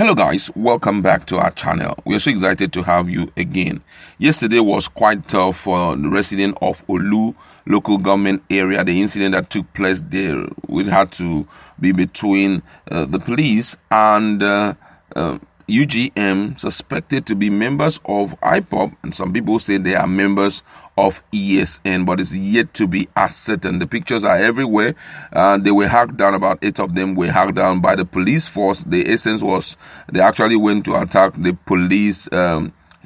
Hello guys, welcome back to our channel. We are so excited to have you again. Yesterday was quite tough for the resident of Orlu local government area. The incident that took place there, we had to be between the police and UGM suspected to be members of IPOB, and some people say they are members of ESN, but it's yet to be ascertained. The pictures are everywhere. They were hacked down. About 8 of them were hacked down by the police force. The essence was they actually went to attack the police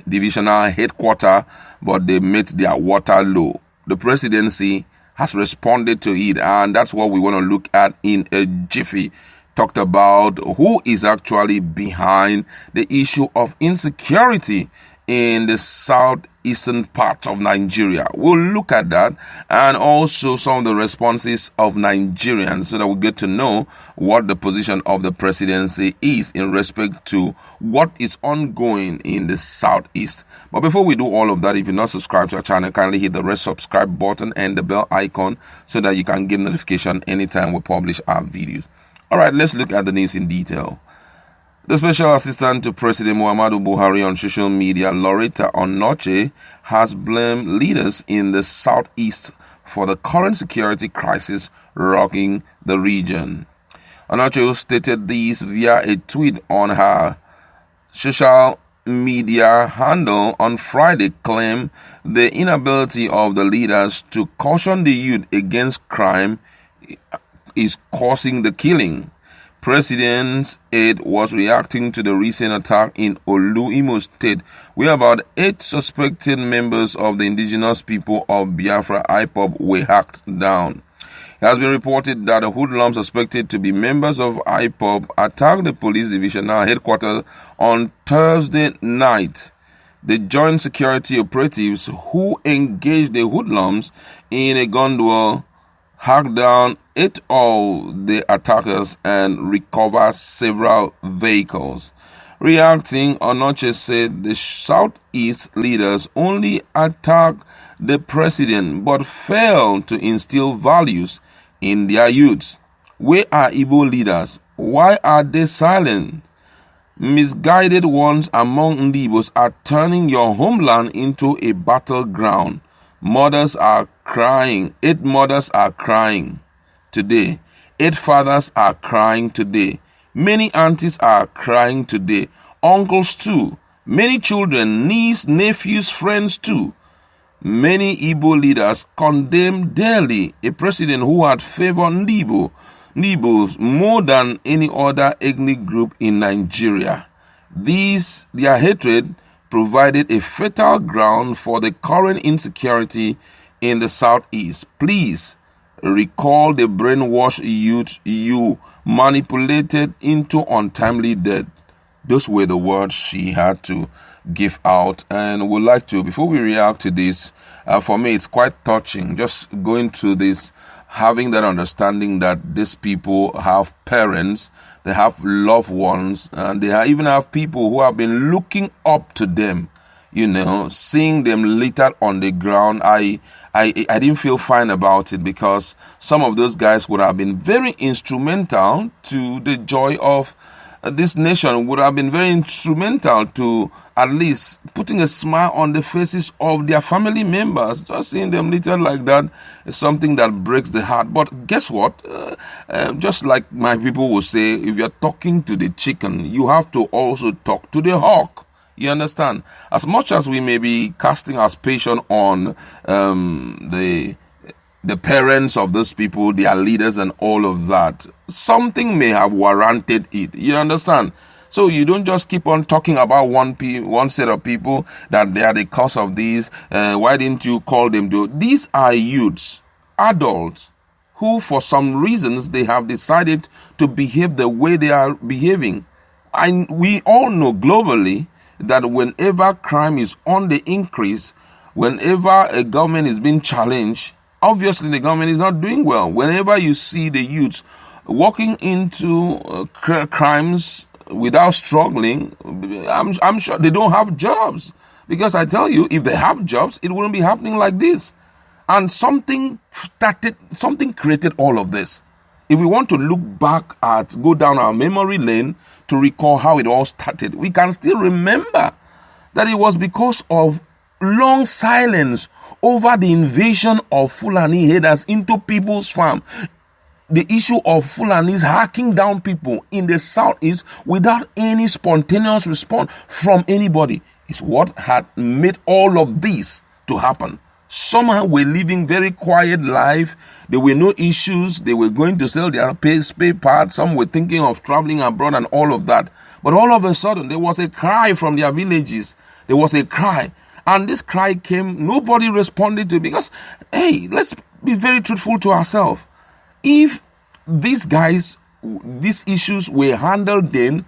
divisional headquarters, but they met their water low. The presidency has responded to it, and that's what we want to look at in a jiffy. Talked about who is actually behind the issue of insecurity in the southeastern part of Nigeria. We'll look at that, and also some of the responses of Nigerians, so that we get to know what the position of the presidency is in respect to what is ongoing in the southeast. But before we do all of that, if you're not subscribed to our channel, kindly hit the red subscribe button and the bell icon so that you can get notification anytime we publish our videos. All right, let's look at the news in detail. The Special Assistant to President Muhammadu Buhari on social media, Loretta Onoche, has blamed leaders in the southeast for the current security crisis rocking the region. Onoche stated this via a tweet on her social media handle on Friday, claimed the inability of the leaders to caution the youth against crime is causing the killing. President's aide was reacting to the recent attack in Orlu, Imo State, where about 8 suspected members of the indigenous people of Biafra IPOB were hacked down. It has been reported that the hoodlums suspected to be members of IPOB attacked the police divisional headquarters on Thursday night. The joint security operatives who engaged the hoodlums in a gun duel hacked down 8 of the attackers and recovered several vehicles. Reacting, Onoche said the Southeast leaders only attacked the president but failed to instill values in their youths. Where are Igbo leaders? Why are they silent? Misguided ones among Igbos are turning your homeland into a battleground. Mothers are crying. 8 mothers are crying today. 8 fathers are crying today. Many aunties are crying today. Uncles too. Many children, nieces, nephews, friends too. Many Igbo leaders condemn daily a president who had favored Igbos more than any other ethnic group in Nigeria. Their hatred provided a fertile ground for the current insecurity in the southeast. Please recall the brainwashed youth you manipulated into untimely death. Those were the words she had to give out, and would like to, before we react to this, for me it's quite touching just going through this, having that understanding that these people have parents, they have loved ones, and they even have people who have been looking up to them, seeing them littered on the ground. I didn't feel fine about it, because some of those guys would have been very instrumental to the joy of this nation, would have been very instrumental to at least putting a smile on the faces of their family members. Just seeing them littered like that is something that breaks the heart. But guess what? Just like my people will say, if you're talking to the chicken, you have to also talk to the hawk. You understand? As much as we may be casting aspersion on the parents of those people, their leaders and all of that, something may have warranted it. You understand? So you don't just keep on talking about one set of people that they are the cause of this. Why didn't you call them? These are youths, adults, who for some reasons they have decided to behave the way they are behaving. And we all know globally that whenever crime is on the increase, whenever a government is being challenged, obviously the government is not doing well. Whenever you see the youths walking into crimes without struggling, I'm sure they don't have jobs. Because I tell you, if they have jobs, it wouldn't be happening like this. And something created all of this. If we want to look back go down our memory lane to recall how it all started, we can still remember that it was because of long silence over the invasion of Fulani herders into people's farm. The issue of Fulanis hacking down people in the southeast without any spontaneous response from anybody is what had made all of this to happen. Some were living very quiet life. There were no issues. They were going to sell their spare parts. Some were thinking of traveling abroad and all of that. But all of a sudden, there was a cry from their villages. There was a cry. And this cry came, nobody responded to it because, hey, let's be very truthful to ourselves. If these issues were handled then,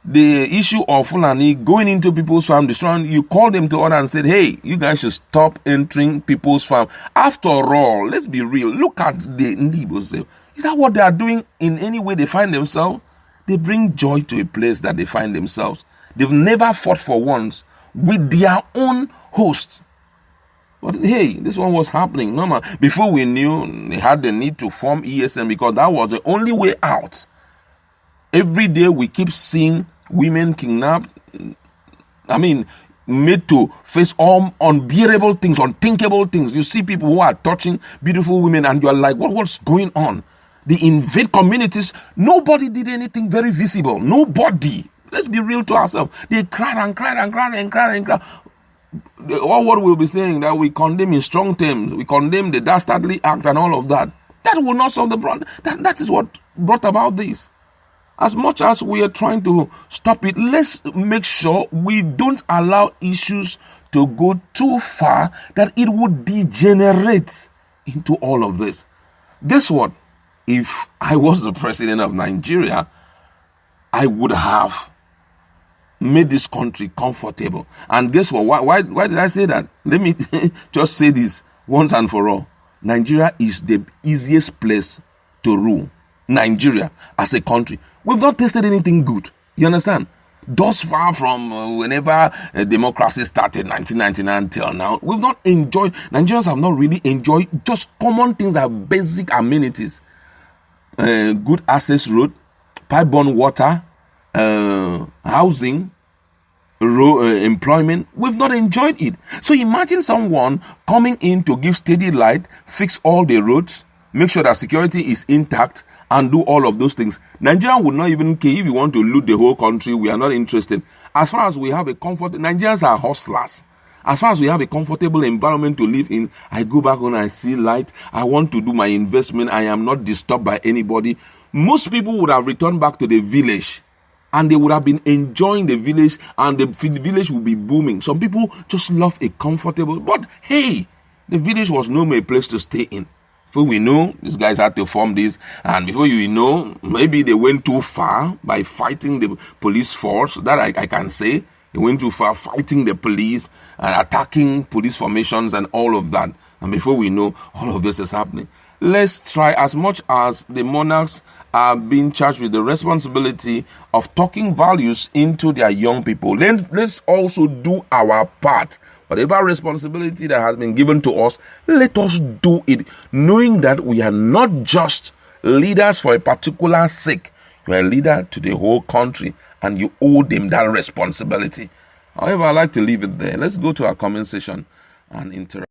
the issue of Fulani going into people's farm, destroying, you called them to order and said, hey, you guys should stop entering people's farm. After all, let's be real. Look at the Ndibos. Is that what they are doing in any way they find themselves? They bring joy to a place that they find themselves. They've never fought for once with their own host. But hey, this one was happening. No, before we knew, they had the need to form ESN because that was the only way out. Every day we keep seeing women kidnapped, made to face all unbearable things, unthinkable things. You see people who are touching beautiful women and you're like, what's going on? They invade communities. Nobody did anything very visible. Nobody. Let's be real to ourselves. They cried and cried and cried and cried and cried. All what we'll be saying that we condemn in strong terms, we condemn the dastardly act and all of that. That will not solve the problem. That is what brought about this. As much as we are trying to stop it, let's make sure we don't allow issues to go too far that it would degenerate into all of this. Guess what? If I was the president of Nigeria, I would have made this country comfortable. And guess what? Why did I say that? Let me just say this once and for all. Nigeria is the easiest place to rule. Nigeria as a country. We've not tasted anything good. You understand? Thus far from whenever democracy started, 1999 till now, we've not enjoyed, Nigerians have not really enjoyed just common things like basic amenities. Good access road, pipe-borne water, housing, employment. We've not enjoyed it. So imagine someone coming in to give steady light, fix all the roads, make sure that security is intact, and do all of those things. Nigeria would not even care if you want to loot the whole country. We are not interested. As far as we have a comfort, Nigerians are hustlers. As far as we have a comfortable environment to live in, I go back when I see light. I want to do my investment. I am not disturbed by anybody. Most people would have returned back to the village and they would have been enjoying the village and the village would be booming. Some people just love a comfortable, but hey, the village was no more a place to stay in. Before we know, these guys had to form this, and before you know, maybe they went too far by fighting the police force. That I can say. They went too far fighting the police and attacking police formations and all of that. And before we know, all of this is happening. Let's try, as much as the monarchs are being charged with the responsibility of talking values into their young people, let's also do our part. Whatever responsibility that has been given to us, let us do it, knowing that we are not just leaders for a particular sake. You are a leader to the whole country, and you owe them that responsibility. However, I like to leave it there. Let's go to our comment section and interact.